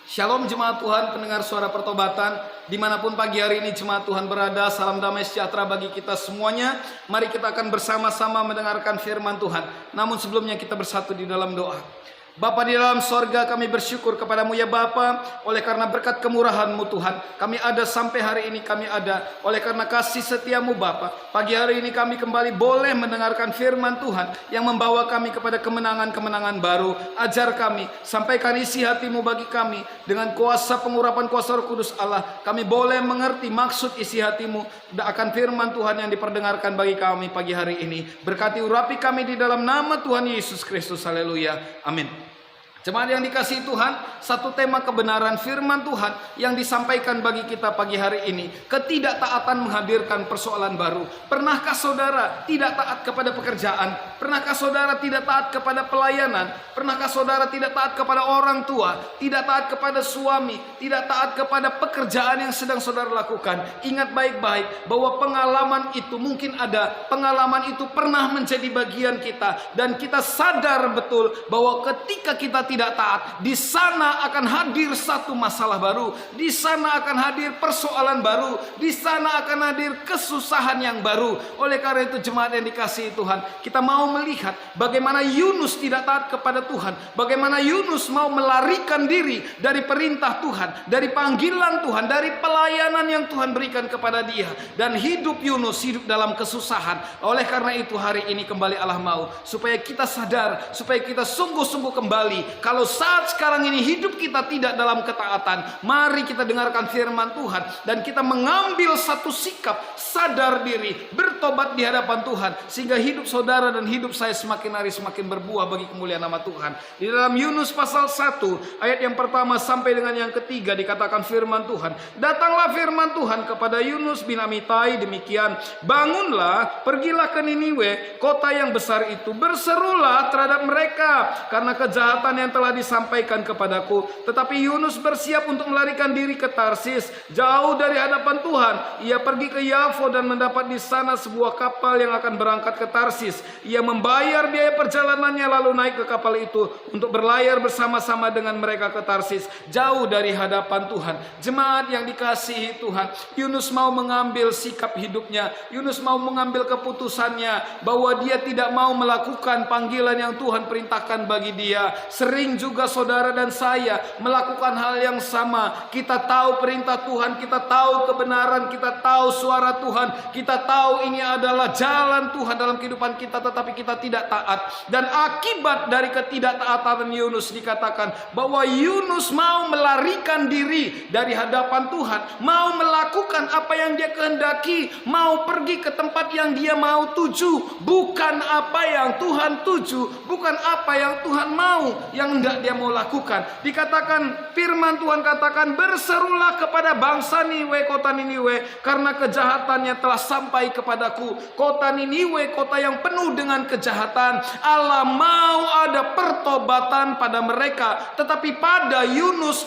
Shalom jemaat Tuhan, pendengar suara pertobatan, dimanapun pagi hari ini jemaat Tuhan berada, salam damai sejahtera bagi kita semuanya. Mari kita akan bersama-sama mendengarkan firman Tuhan. Namun sebelumnya kita bersatu di dalam doa. Bapa di dalam sorga, kami bersyukur kepadamu ya Bapa, oleh karena berkat kemurahan-Mu Tuhan, kami ada sampai hari ini, kami ada oleh karena kasih setiamu Bapa. Pagi hari ini kami kembali boleh mendengarkan firman Tuhan yang membawa kami kepada kemenangan-kemenangan baru. Ajar kami, sampaikan isi hatimu bagi kami dengan kuasa pengurapan kuasa Roh Kudus Allah. Kami boleh mengerti maksud isi hatimu akan firman Tuhan yang diperdengarkan bagi kami pagi hari ini. Berkati urapi kami di dalam nama Tuhan Yesus Kristus. Haleluya. Amin. Jemaat yang dikasihi Tuhan, satu tema kebenaran firman Tuhan yang disampaikan bagi kita pagi hari ini. Ketidaktaatan menghadirkan persoalan baru. Pernahkah saudara tidak taat kepada pekerjaan? Pernahkah saudara tidak taat kepada pelayanan? Pernahkah saudara tidak taat kepada orang tua? Tidak taat kepada suami? Tidak taat kepada pekerjaan yang sedang saudara lakukan? Ingat baik-baik bahwa pengalaman itu mungkin ada. Pengalaman itu pernah menjadi bagian kita. Dan kita sadar betul bahwa ketika kita tidak taat, di sana akan hadir satu masalah baru, di sana akan hadir persoalan baru, di sana akan hadir kesusahan yang baru. Oleh karena itu jemaat yang dikasihi Tuhan, kita mau melihat bagaimana Yunus tidak taat kepada Tuhan, bagaimana Yunus mau melarikan diri dari perintah Tuhan, dari panggilan Tuhan, dari pelayanan yang Tuhan berikan kepada dia, dan hidup Yunus hidup dalam kesusahan. Oleh karena itu hari ini kembali Allah mau supaya kita sadar, supaya kita sungguh-sungguh kembali. Kalau saat sekarang ini hidup kita tidak dalam ketaatan, mari kita dengarkan firman Tuhan dan kita mengambil satu sikap sadar diri, bertobat di hadapan Tuhan, sehingga hidup saudara dan hidup saya semakin hari semakin berbuah bagi kemuliaan nama Tuhan. Di dalam Yunus pasal 1 ayat yang pertama sampai dengan yang ketiga dikatakan firman Tuhan, datanglah firman Tuhan kepada Yunus bin Amitai demikian, bangunlah, pergilah ke Niniwe, kota yang besar itu, berserulah terhadap mereka karena kejahatan yang telah disampaikan kepadaku. Tetapi Yunus bersiap untuk melarikan diri ke Tarsis, jauh dari hadapan Tuhan. Ia pergi ke Yafo dan mendapat di sana sebuah kapal yang akan berangkat ke Tarsis. Ia membayar biaya perjalanannya lalu naik ke kapal itu untuk berlayar bersama-sama dengan mereka ke Tarsis, jauh dari hadapan Tuhan. Jemaat yang dikasihi Tuhan, Yunus mau mengambil sikap hidupnya. Yunus mau mengambil keputusannya bahwa dia tidak mau melakukan panggilan yang Tuhan perintahkan bagi dia. Sering juga saudara dan saya melakukan hal yang sama. Kita tahu perintah Tuhan, kita tahu kebenaran, kita tahu suara Tuhan, kita tahu ini adalah jalan Tuhan dalam kehidupan kita, tetapi kita tidak taat. Dan akibat dari ketidaktaatan Yunus dikatakan bahwa Yunus mau melarikan diri dari hadapan Tuhan, mau melakukan apa yang dia kehendaki, mau pergi ke tempat yang dia mau tuju, bukan apa yang Tuhan tuju, bukan apa yang Tuhan mau, yang hendak dia mau lakukan. Dikatakan firman Tuhan katakan, berserulah kepada bangsa Niniwe, kota Niniwe, karena kejahatannya telah sampai kepadaku. Kota Niniwe, kota yang penuh dengan kejahatan. Allah mau ada pertobatan pada mereka, tetapi pada Yunus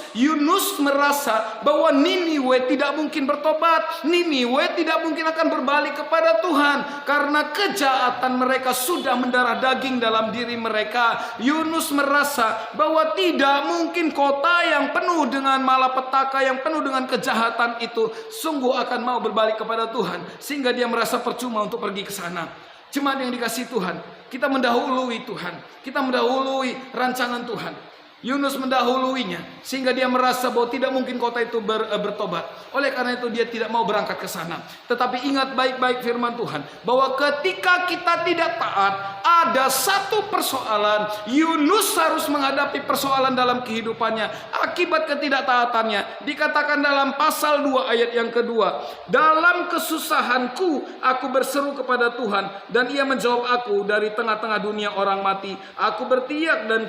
merasa bahwa Niniwe tidak mungkin bertobat. Niniwe tidak mungkin akan berbalik kepada Tuhan karena kejahatan mereka sudah mendarah daging dalam diri mereka. Yunus merasa bahwa tidak mungkin kota yang penuh dengan malapetaka, yang penuh dengan kejahatan itu sungguh akan mau berbalik kepada Tuhan, sehingga dia merasa percuma untuk pergi ke sana. Jemaat yang dikasihi Tuhan, kita mendahului Tuhan, kita mendahului rancangan Tuhan. Yunus mendahuluinya sehingga dia merasa bahwa tidak mungkin kota itu bertobat. Oleh karena itu dia tidak mau berangkat ke sana. Tetapi ingat baik-baik firman Tuhan bahwa ketika kita tidak taat, ada satu persoalan. Yunus harus menghadapi persoalan dalam kehidupannya akibat ketidaktaatannya. Dikatakan dalam pasal 2 ayat yang kedua, dalam kesusahanku aku berseru kepada Tuhan dan ia menjawab aku dari tengah-tengah dunia orang mati. Aku berteriak dan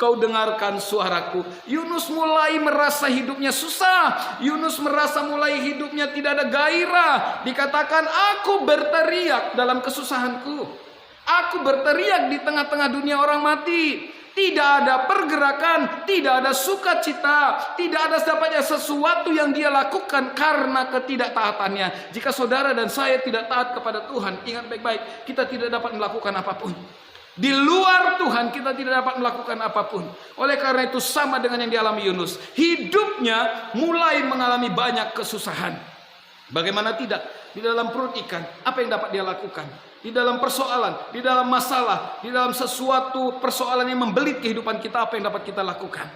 kau dengarkan suaraku. Yunus mulai merasa hidupnya susah. Yunus merasa mulai hidupnya tidak ada gairah. Dikatakan aku berteriak dalam kesusahanku. Aku berteriak di tengah-tengah dunia orang mati. Tidak ada pergerakan, tidak ada sukacita, tidak ada dapatnya sesuatu yang dia lakukan karena ketidaktaatannya. Jika saudara dan saya tidak taat kepada Tuhan, ingat baik-baik, kita tidak dapat melakukan apapun. Di luar Tuhan kita tidak dapat melakukan apapun. Oleh karena itu sama dengan yang dialami Yunus. Hidupnya mulai mengalami banyak kesusahan. Bagaimana tidak? Di dalam perut ikan, apa yang dapat dia lakukan? Di dalam persoalan, di dalam masalah, di dalam sesuatu persoalan yang membelit kehidupan kita, apa yang dapat kita lakukan?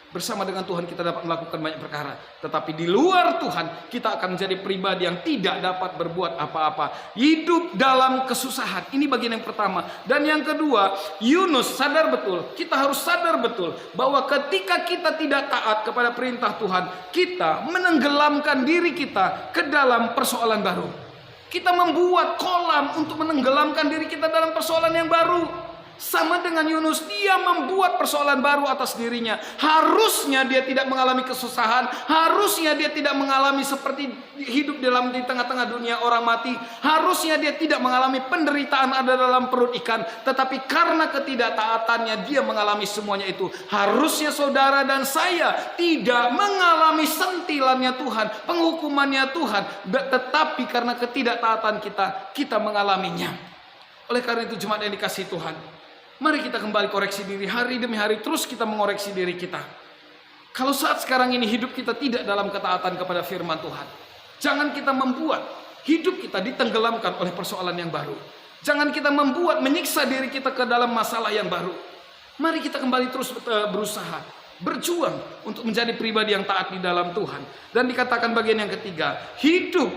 Bersama dengan Tuhan kita dapat melakukan banyak perkara. Tetapi di luar Tuhan kita akan menjadi pribadi yang tidak dapat berbuat apa-apa. Hidup dalam kesusahan. Ini bagian yang pertama. Dan yang kedua, Yunus sadar betul. Kita harus sadar betul bahwa ketika kita tidak taat kepada perintah Tuhan, kita menenggelamkan diri kita ke dalam persoalan baru. Kita membuat kolam untuk menenggelamkan diri kita dalam persoalan yang baru. Sama dengan Yunus, dia membuat persoalan baru atas dirinya. Harusnya dia tidak mengalami kesusahan, harusnya dia tidak mengalami seperti hidup di tengah-tengah dunia orang mati. Harusnya dia tidak mengalami penderitaan ada dalam perut ikan, tetapi karena ketidaktaatannya dia mengalami semuanya itu. Harusnya saudara dan saya tidak mengalami sentilannya Tuhan, penghukumannya Tuhan, tetapi karena ketidaktaatan kita mengalaminya. Oleh karena itu jemaat yang dikasihi Tuhan, mari kita kembali koreksi diri hari demi hari, terus kita mengoreksi diri kita. Kalau saat sekarang ini hidup kita tidak dalam ketaatan kepada firman Tuhan, jangan kita membuat hidup kita ditenggelamkan oleh persoalan yang baru. Jangan kita membuat menyiksa diri kita ke dalam masalah yang baru. Mari kita kembali terus berusaha, berjuang untuk menjadi pribadi yang taat di dalam Tuhan. Dan dikatakan bagian yang ketiga, hidup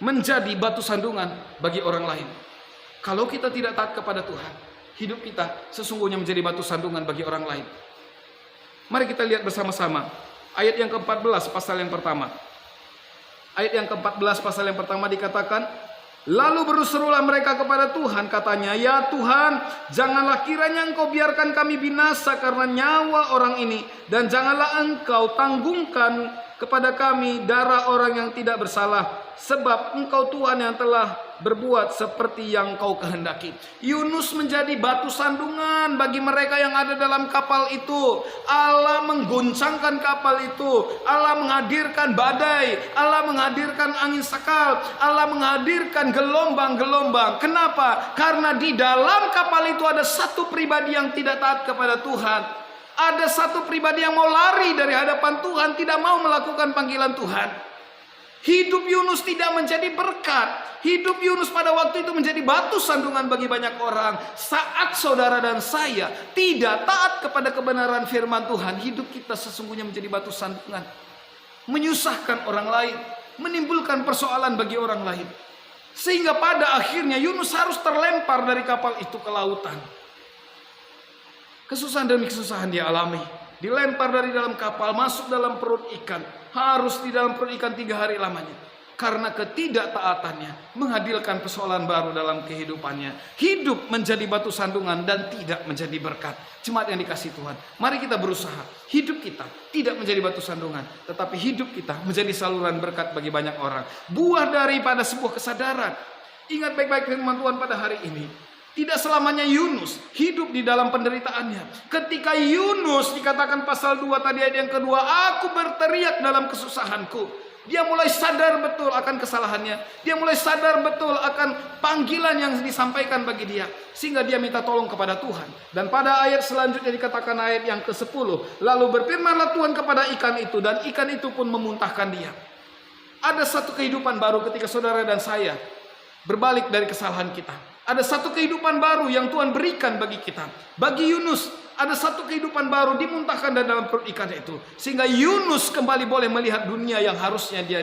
menjadi batu sandungan bagi orang lain. Kalau kita tidak taat kepada Tuhan, hidup kita sesungguhnya menjadi batu sandungan bagi orang lain. Mari kita lihat bersama-sama ayat yang ke-14 pasal yang pertama. Ayat yang ke-14 pasal yang pertama dikatakan, lalu berserulah mereka kepada Tuhan, katanya, ya Tuhan, janganlah kiranya Engkau biarkan kami binasa karena nyawa orang ini, dan janganlah Engkau tanggungkan kepada kami darah orang yang tidak bersalah, sebab Engkau Tuhan yang telah berbuat seperti yang Kau kehendaki. Yunus menjadi batu sandungan bagi mereka yang ada dalam kapal itu. Allah mengguncangkan kapal itu. Allah menghadirkan badai. Allah menghadirkan angin sekal. Allah menghadirkan gelombang-gelombang. Kenapa? Karena di dalam kapal itu ada satu pribadi yang tidak taat kepada Tuhan. Ada satu pribadi yang mau lari dari hadapan Tuhan, tidak mau melakukan panggilan Tuhan. Hidup Yunus tidak menjadi berkat. Hidup Yunus pada waktu itu menjadi batu sandungan bagi banyak orang. Saat saudara dan saya tidak taat kepada kebenaran firman Tuhan, hidup kita sesungguhnya menjadi batu sandungan, menyusahkan orang lain, menimbulkan persoalan bagi orang lain. Sehingga pada akhirnya Yunus harus terlempar dari kapal itu ke lautan. Kesusahan demi kesusahan dia alami. Dilempar dari dalam kapal, masuk dalam perut ikan. Harus di dalam perut ikan 3 hari lamanya. Karena ketidaktaatannya menghadirkan persoalan baru dalam kehidupannya. Hidup menjadi batu sandungan dan tidak menjadi berkat. Jemaat yang dikasihi Tuhan, mari kita berusaha. Hidup kita tidak menjadi batu sandungan, tetapi hidup kita menjadi saluran berkat bagi banyak orang. Buah daripada sebuah kesadaran. Ingat baik-baik firman Tuhan pada hari ini. Tidak selamanya Yunus hidup di dalam penderitaannya. Ketika Yunus dikatakan pasal 2 tadi ayat yang kedua, aku berteriak dalam kesusahanku. Dia mulai sadar betul akan kesalahannya. Dia mulai sadar betul akan panggilan yang disampaikan bagi dia. Sehingga dia minta tolong kepada Tuhan. Dan pada ayat selanjutnya dikatakan ayat yang ke-10. Lalu berfirmanlah Tuhan kepada ikan itu, dan ikan itu pun memuntahkan dia. Ada satu kehidupan baru ketika saudara dan saya berbalik dari kesalahan kita. Ada satu kehidupan baru yang Tuhan berikan bagi kita. Bagi Yunus, ada satu kehidupan baru dimuntahkan dalam perut ikan itu. Sehingga Yunus kembali boleh melihat dunia yang harusnya dia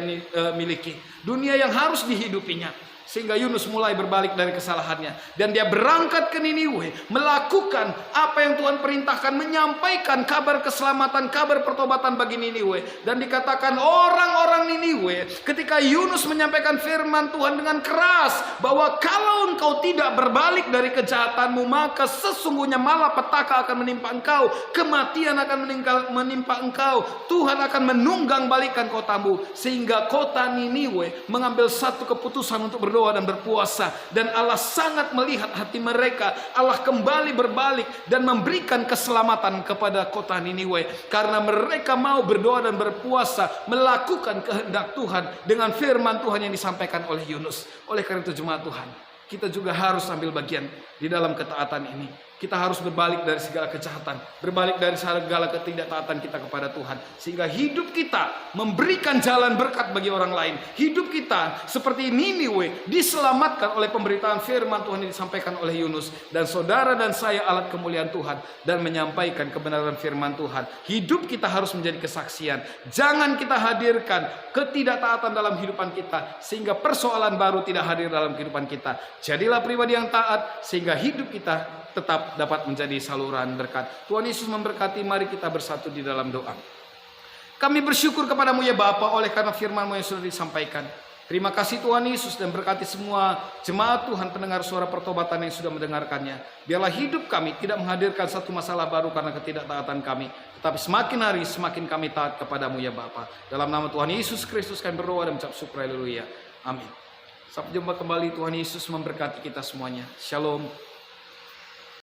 miliki. Dunia yang harus dihidupinya. Sehingga Yunus mulai berbalik dari kesalahannya. Dan dia berangkat ke Niniwe. Melakukan apa yang Tuhan perintahkan. Menyampaikan kabar keselamatan, kabar pertobatan bagi Niniwe. Dan dikatakan orang-orang Niniwe, ketika Yunus menyampaikan firman Tuhan dengan keras, bahwa kalau engkau tidak berbalik dari kejahatanmu, maka sesungguhnya malapetaka akan menimpa engkau. Kematian akan menimpa engkau. Tuhan akan menunggang balikan kotamu. Sehingga kota Niniwe mengambil satu keputusan untuk berdoa dan berpuasa, dan Allah sangat melihat hati mereka. Allah kembali berbalik dan memberikan keselamatan kepada kota Niniwe karena mereka mau berdoa dan berpuasa, melakukan kehendak Tuhan dengan firman Tuhan yang disampaikan oleh Yunus. Oleh karena itu jemaat Tuhan, kita juga harus ambil bagian di dalam ketaatan ini. Kita harus berbalik dari segala kejahatan, berbalik dari segala ketidaktaatan kita kepada Tuhan, sehingga hidup kita memberikan jalan berkat bagi orang lain. Hidup kita seperti Niniwe diselamatkan oleh pemberitaan firman Tuhan yang disampaikan oleh Yunus, dan saudara dan saya alat kemuliaan Tuhan dan menyampaikan kebenaran firman Tuhan. Hidup kita harus menjadi kesaksian. Jangan kita hadirkan ketidaktaatan dalam kehidupan kita sehingga persoalan baru tidak hadir dalam kehidupan kita. Jadilah pribadi yang taat sehingga hidup kita tetap dapat menjadi saluran berkat. Tuhan Yesus memberkati. Mari kita bersatu di dalam doa. Kami bersyukur kepadamu ya Bapa, oleh karena firman-Mu yang sudah disampaikan. Terima kasih Tuhan Yesus, dan berkati semua jemaat Tuhan pendengar suara pertobatan yang sudah mendengarkannya. Biarlah hidup kami tidak menghadirkan satu masalah baru karena ketidaktaatan kami, tetapi semakin hari semakin kami taat kepadamu ya Bapa. Dalam nama Tuhan Yesus Kristus kami berdoa dan mengucap syukur, haleluya. Amin. Sampai jumpa kembali. Tuhan Yesus memberkati kita semuanya. Shalom.